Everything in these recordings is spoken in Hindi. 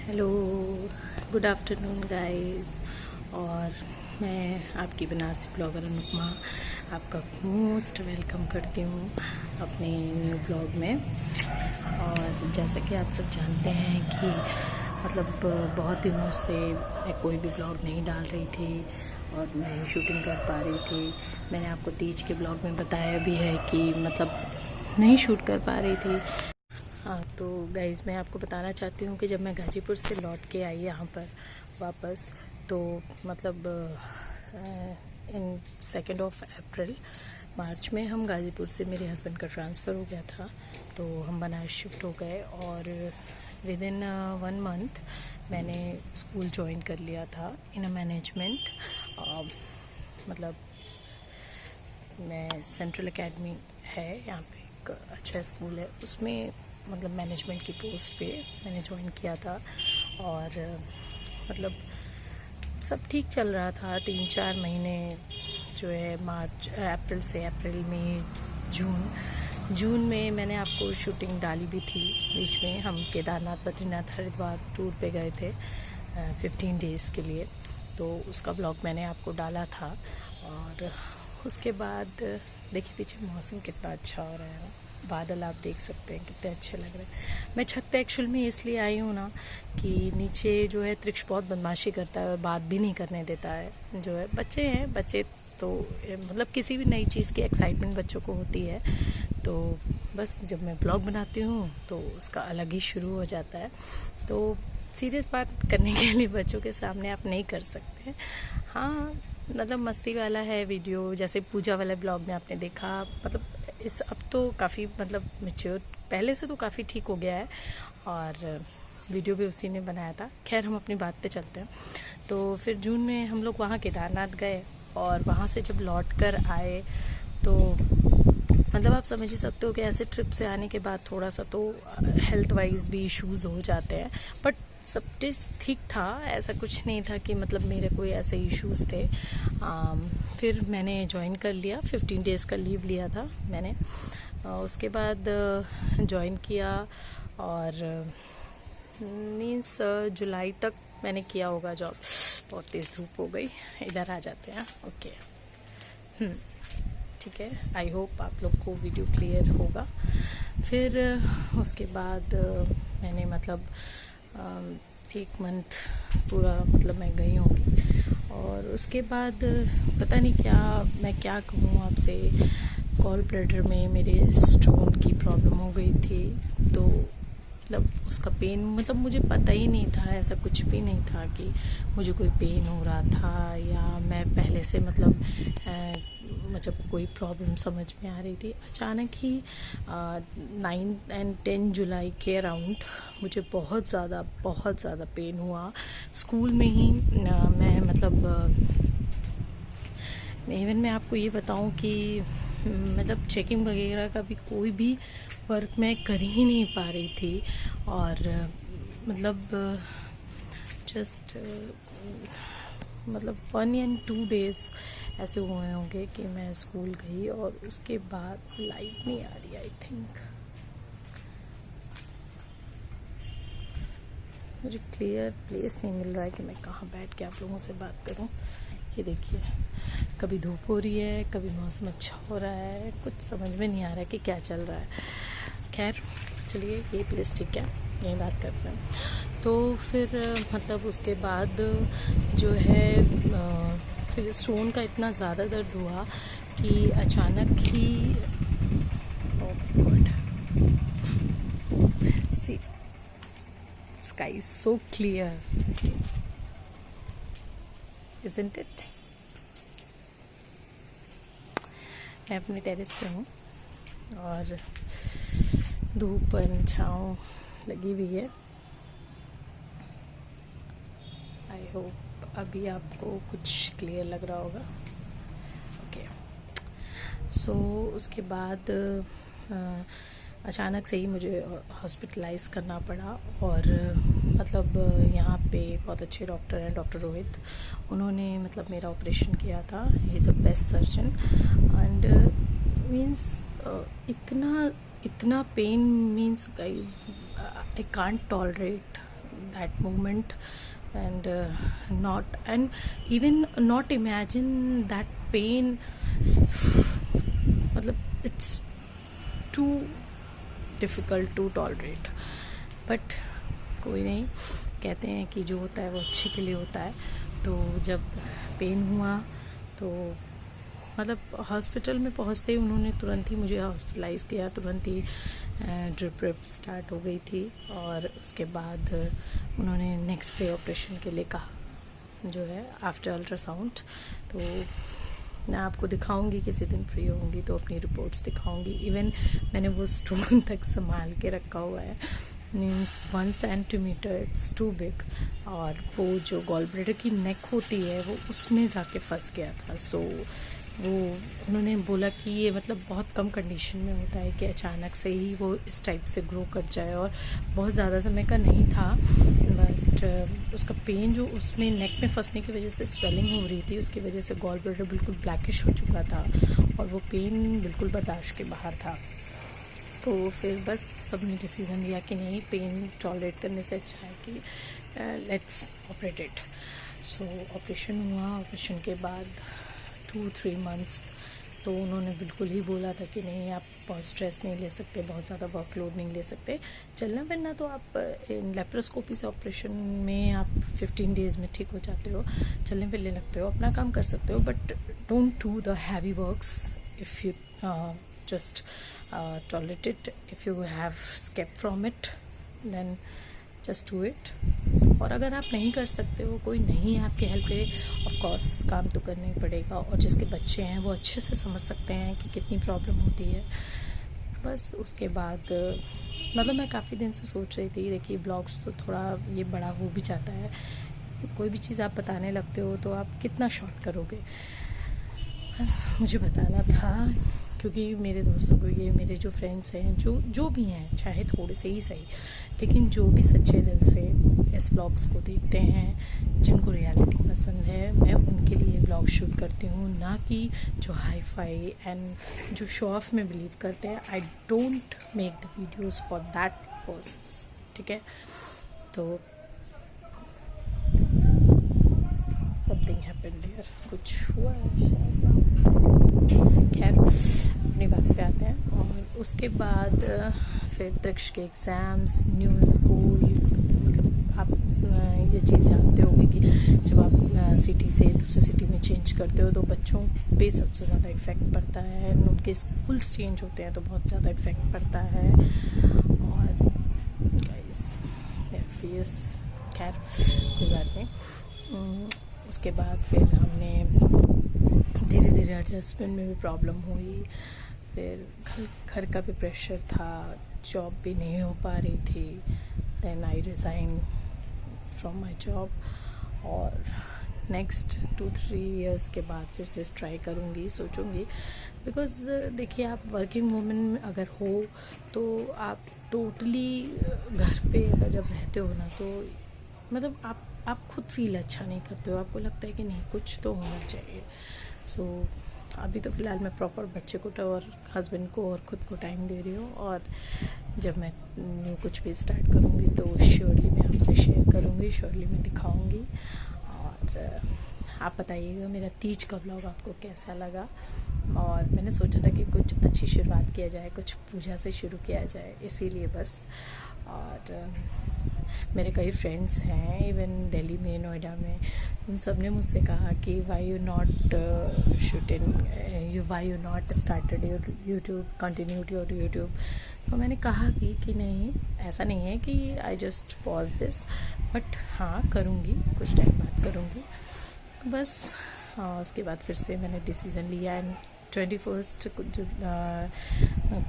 Hello, good afternoon guys. और मैं आपकी बनारसी ब्लॉगर अनुपमा आपका मोस्ट वेलकम करती हूँ अपने न्यू ब्लॉग में। और जैसा कि आप सब जानते हैं कि मतलब बहुत दिनों से मैं कोई भी ब्लॉग नहीं डाल रही थी और नहीं शूटिंग कर पा रही थी। मैंने आपको तीज के ब्लॉग में बताया भी है कि मतलब नहीं शूट कर पा रही थी। हाँ, तो गाइज़ मैं आपको बताना चाहती हूँ कि जब मैं गाज़ीपुर से लौट के आई यहाँ पर वापस, तो मतलब इन 2 अप्रैल मार्च में हम गाज़ीपुर से मेरे हस्बैंड का ट्रांसफ़र हो गया था, तो हम बनारस शिफ्ट हो गए। और विद इन 1 मंथ मैंने स्कूल ज्वाइन कर लिया था इन अ मैनेजमेंट। मतलब मैं सेंट्रल एकेडमी है यहाँ पे, एक अच्छा स्कूल है, उसमें मतलब मैनेजमेंट की पोस्ट पे मैंने ज्वाइन किया था। और मतलब सब ठीक चल रहा था 3-4 महीने जो है, अप्रैल से अप्रैल मई जून में मैंने आपको शूटिंग डाली भी थी। बीच में हम केदारनाथ, बद्रीनाथ, हरिद्वार टूर पे गए थे 15 डेज़ के लिए, तो उसका ब्लॉग मैंने आपको डाला था। और उसके बाद देखिए पीछे मौसम कितना अच्छा हो रहा है, बादल आप देख सकते हैं कितने अच्छे लग रहे हैं। मैं छत पे एक्चुअल में इसलिए आई हूँ ना कि नीचे जो है त्रिक्ष बहुत बदमाशी करता है और बात भी नहीं करने देता है। जो है बच्चे हैं, बच्चे तो मतलब किसी भी नई चीज़ की एक्साइटमेंट बच्चों को होती है, तो बस जब मैं ब्लॉग बनाती हूँ तो उसका अलग ही शुरू हो जाता है। तो सीरियस बात करने के लिए बच्चों के सामने आप नहीं कर सकते। हाँ, मतलब मस्ती वाला है वीडियो, जैसे पूजा वाले ब्लॉग में आपने देखा। मतलब इस अब तो काफ़ी मतलब मैच्योर, पहले से तो काफ़ी ठीक हो गया है, और वीडियो भी उसी ने बनाया था। खैर हम अपनी बात पे चलते हैं। तो फिर जून में हम लोग वहाँ केदारनाथ गए, और वहाँ से जब लौट कर आए तो मतलब आप समझ ही सकते हो कि ऐसे ट्रिप से आने के बाद थोड़ा सा तो हेल्थ वाइज भी इश्यूज़ हो जाते हैं, बट सब चीज़ ठीक था। ऐसा कुछ नहीं था कि मतलब मेरे कोई ऐसे इश्यूज़ थे। फिर मैंने ज्वाइन कर लिया, 15 डेज़ का लीव लिया था मैंने। उसके बाद ज्वाइन किया, और मीन्स जुलाई तक मैंने किया होगा जॉब। बहुत तेज़ धूप हो गई, इधर आ जाते हैं। ओके, ठीक है, आई होप आप लोग को वीडियो क्लियर होगा। फिर उसके बाद मैंने मतलब 1 मंथ पूरा मतलब मैं गई होंगी, और उसके बाद पता नहीं मैं क्या कहूँ आपसे। गॉल ब्लैडर में मेरे स्टोन की प्रॉब्लम हो गई थी, तो मतलब उसका पेन, मतलब मुझे पता ही नहीं था, ऐसा कुछ भी नहीं था कि मुझे कोई पेन हो रहा था, या मैं पहले से मतलब कोई प्रॉब्लम समझ में आ रही थी। अचानक ही 9 और 10 जुलाई के अराउंड मुझे बहुत ज़्यादा पेन हुआ। स्कूल में ही मैं मतलब इवन मैं आपको ये बताऊं कि मतलब चेकिंग वगैरह का भी कोई भी वर्क मैं कर ही नहीं पा रही थी। और मतलब जस्ट मतलब 1 या 2 डेज़ ऐसे हुए होंगे कि मैं स्कूल गई, और उसके बाद लाइट नहीं आ रही। आई थिंक मुझे क्लियर प्लेस नहीं मिल रहा है कि मैं कहाँ बैठ के आप लोगों से बात करूं। ये देखिए, कभी धूप हो रही है, कभी मौसम अच्छा हो रहा है, कुछ समझ में नहीं आ रहा है कि क्या चल रहा है। खैर चलिए, ये प्लेस ठीक है, यही बात करते हैं। तो फिर मतलब उसके बाद जो है फिर स्टोन का इतना ज़्यादा दर्द हुआ कि अचानक ही God, see sky is so clear, isn't it? मैं अपने टेरेस पे हूँ, और धूप और छाँव लगी हुई है। आई होप अभी आपको कुछ क्लियर लग रहा होगा। ओके, सो उसके बाद अचानक से ही मुझे हॉस्पिटलाइज करना पड़ा। और मतलब यहाँ पे बहुत अच्छे डॉक्टर हैं, डॉक्टर रोहित, उन्होंने मतलब मेरा ऑपरेशन किया था। He is a best surgeon, and means इतना pain, means guys I can't tolerate. that moment, and even not imagine that pain. मतलब it's too difficult to tolerate, but कोई नहीं, कहते हैं कि जो होता है वो अच्छे के लिए होता है। तो जब पेन हुआ तो मतलब हॉस्पिटल में पहुंचते ही उन्होंने तुरंत ही मुझे हॉस्पिटलाइज़ किया, तुरंत ही ड्रिप स्टार्ट हो गई थी, और उसके बाद उन्होंने नेक्स्ट डे ऑपरेशन के लिए कहा, जो है आफ्टर अल्ट्रासाउंड। तो मैं आपको दिखाऊंगी किसी दिन फ्री होंगी तो अपनी रिपोर्ट्स दिखाऊंगी। इवन मैंने वो स्टोन तक संभाल के रखा हुआ है, means 1 centimetre, it's too big, और वो जो गॉल ब्लैडर की नेक होती है वो उसमें जाके फंस गया था। सो वो उन्होंने बोला कि ये मतलब बहुत कम कंडीशन में होता है कि अचानक से ही वो इस टाइप से ग्रो कर जाए, और बहुत ज़्यादा समय का नहीं था, बट उसका पेन जो उसमें नेक में फंसने की वजह से स्वेलिंग हो रही थी, उसकी वजह से गॉल ब्लैडर बिल्कुल ब्लैकिश हो चुका था और वो पेन बिल्कुल बर्दाश्त के बाहर था। तो फिर बस सबने डिसीज़न लिया कि नहीं, पेन टॉलरेट करने से अच्छा है कि let's operate it. So operation हुआ। ऑपरेशन के बाद 2-3 मंथ्स तो उन्होंने बिल्कुल ही बोला था कि नहीं, आप बहुत स्ट्रेस नहीं ले सकते, बहुत ज़्यादा वर्कलोड नहीं ले सकते, चलना फिरना तो आप लेप्रोस्कोपी से ऑपरेशन में आप 15 डेज़ में ठीक हो जाते हो, चलने फिरने लगते हो, अपना काम कर सकते हो, but don't do the heavy works if you just tolerate it. If you have escaped from it, then just do it. और अगर आप नहीं कर सकते हो, कोई नहीं है आपकी हेल्प के, ऑफ कोर्स काम तो करना ही पड़ेगा, और जिसके बच्चे हैं वो अच्छे से समझ सकते हैं कि कितनी प्रॉब्लम होती है। बस उसके बाद मतलब मैं काफ़ी दिन से सोच रही थी, देखिए ब्लॉग्स तो थोड़ा ये बड़ा हो भी जाता है, कोई भी चीज़ आप बताने लगते हो तो आप कितना शॉर्ट करोगे, बस मुझे बताना था, क्योंकि मेरे दोस्तों को, ये मेरे जो फ्रेंड्स हैं, जो भी हैं, चाहे थोड़े से ही सही, लेकिन जो भी सच्चे दिल से इस ब्लॉग्स को देखते हैं, जिनको रियलिटी पसंद है, मैं उनके लिए ब्लॉग शूट करती हूँ, ना कि जो हाई फाई एंड जो शो ऑफ में बिलीव करते हैं। I don't make the videos for that persons, ठीक है। तो समथिंग हैपेंड देयर, कुछ हुआ है। खैर अपनी बात पे आते हैं। और उसके बाद फिर दक्ष के एग्ज़ाम्स, न्यू स्कूल, आप ये चीज़ जानते होंगे कि जब आप सिटी से दूसरी सिटी में चेंज करते हो तो बच्चों पे सबसे ज़्यादा इफ़ेक्ट पड़ता है, उनके स्कूल्स चेंज होते हैं तो बहुत ज़्यादा इफ़ेक्ट पड़ता है। और फीस, खैर कोई बात नहीं। उसके बाद फिर हमने धीरे धीरे एडजस्टमेंट में भी प्रॉब्लम हुई, फिर घर का भी प्रेशर था, जॉब भी नहीं हो पा रही थी, then I resign from my job, और नेक्स्ट 2-3 इयर्स के बाद फिर से ट्राई करूँगी, सोचूँगी, बिकॉज़ देखिए आप वर्किंग वूमेन अगर हो तो आप टोटली घर पे अगर जब रहते हो ना, तो मतलब आप खुद फील अच्छा नहीं करते हो, आपको लगता है कि नहीं कुछ तो होना चाहिए। सो अभी तो फ़िलहाल मैं प्रॉपर बच्चे को और हस्बैंड को और ख़ुद को टाइम दे रही हूँ, और जब मैं न्यू कुछ भी स्टार्ट करूँगी तो श्योरली मैं आपसे शेयर करूँगी, श्योरली मैं दिखाऊँगी। और आप बताइएगा मेरा तीज का ब्लॉग आपको कैसा लगा। और मैंने सोचा था कि कुछ अच्छी शुरुआत किया जाए, कुछ पूजा से शुरू किया जाए, इसीलिए बस। और मेरे कई फ्रेंड्स हैं इवन दिल्ली में, नोएडा में, उन सब ने मुझसे कहा कि why you not started your YouTube, continued your YouTube. तो मैंने कहा कि नहीं, ऐसा नहीं है कि I just pause this, but हाँ करूँगी, कुछ टाइम बाद करूँगी बस। उसके बाद फिर से मैंने डिसीज़न लिया, एंड 21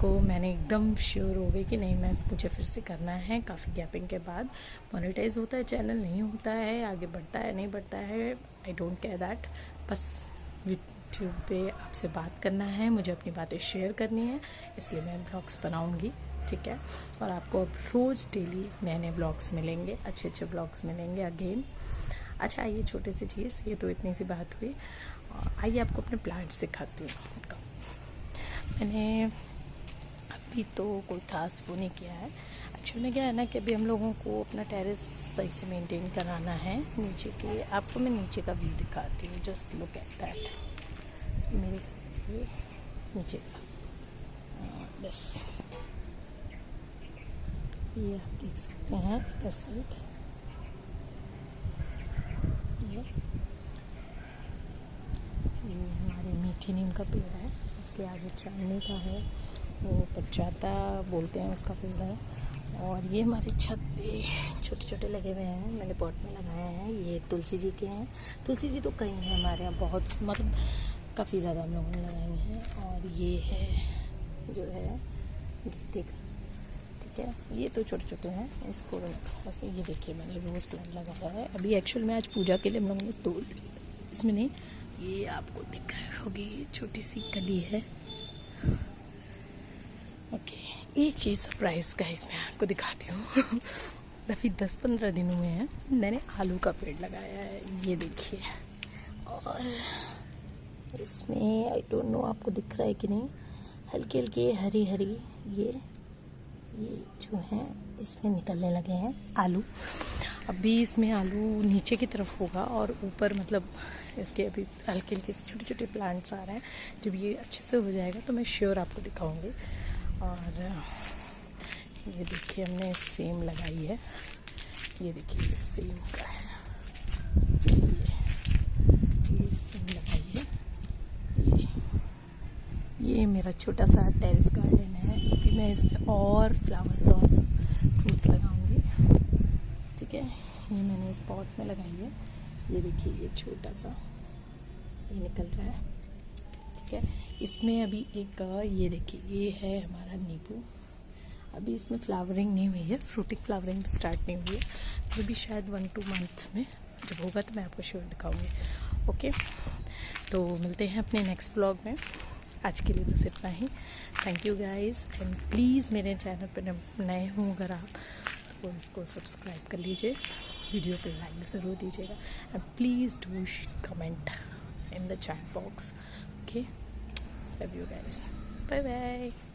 को मैंने एकदम श्योर हो गई कि नहीं, मुझे फिर से करना है। काफ़ी गैपिंग के बाद मोनेटाइज होता है चैनल, नहीं होता है, आगे बढ़ता है नहीं बढ़ता है, आई डोंट केयर दैट। बस यूट्यूब पे आपसे बात करना है, मुझे अपनी बातें शेयर करनी है, इसलिए मैं ब्लॉग्स बनाऊंगी, ठीक है। और आपको अब रोज़ डेली नए नए ब्लॉग्स मिलेंगे, अच्छे अच्छे ब्लॉग्स मिलेंगे अगेन। अच्छा, ये छोटी सी चीज़, ये तो इतनी सी बात हुई। आइए आपको अपने प्लांट्स दिखाती हूँ। मैंने अभी तो कोई खास वो नहीं किया है, एक्चुअली में क्या है ना कि अभी हम लोगों को अपना टेरेस सही से मेंटेन कराना है। नीचे के आपको मैं नीचे का व्यू दिखाती हूँ, जस्ट लुक एट दैट। मेरे ये नीचे का बस ये आप देख सकते हैं इधर साइड। ये हमारे मीठी नीम का पेड़ है, उसके आगे चांदनी का है, वो पचाता बोलते हैं उसका पेड़ है। और ये हमारे छत पे छोटे छोटे लगे हुए हैं, मैंने पॉट में लगाए हैं। ये तुलसी जी के हैं। तुलसी जी तो कई हैं हमारे यहाँ, बहुत मतलब काफ़ी ज़्यादा हम लोगों ने लगाए हैं। और ये है जो है गेंदे का, ठीक है। ये तो छोटे छोटे हैं, इसको ऐसे ये देखिए मैंने रोज़ प्लांट लगाया है। अभी एक्चुअल में आज पूजा के लिए हम लोगों ने तोड़, इसमें नहीं, ये आपको दिख रही होगी छोटी सी कली है। ओके, एक चीज़ सरप्राइज़ का इसमें आपको दिखाती हूँ। अभी 10-15 दिनों में है, मैंने आलू का पेड़ लगाया है, ये देखिए। और इसमें आई डोंट नो आपको दिख रहा है कि नहीं, हल्की हल्की हरी हरी ये जो है इसमें निकलने लगे हैं आलू। अभी इसमें आलू नीचे की तरफ होगा और ऊपर मतलब इसके अभी हल्के हल्के छोटे छोटे प्लांट्स आ रहे हैं। जब ये अच्छे से हो जाएगा तो मैं श्योर आपको दिखाऊंगी। और ये देखिए हमने सेम लगाई है, ये देखिए ये सेम का है, ये सेम लगाई है। ये मेरा छोटा सा टेरेस गार्डन है। अभी मैं इसमें और फ्लावर्स और फ्रूट्स लगाऊंगी, ठीक है। ये मैंने इस पॉट में लगाई है, ये देखिए ये छोटा सा ये निकल रहा है, ठीक है। इसमें अभी एक ये देखिए ये है हमारा नींबू। अभी इसमें फ्लावरिंग नहीं हुई है, फ्रूटिंग फ्लावरिंग स्टार्ट नहीं हुई है, तो भी शायद 1-2 मंथ में जब होगा तो मैं आपको श्योर दिखाऊंगी। ओके, तो मिलते हैं अपने नेक्स्ट व्लॉग में। आज के लिए बस इतना ही। Thank you guys, and please मेरे चैनल पर नए हों अगर आप तो इसको सब्सक्राइब कर लीजिए, वीडियो पे लाइक ज़रूर दीजिएगा, and please do comment in the chat box. Okay, love you guys, bye bye.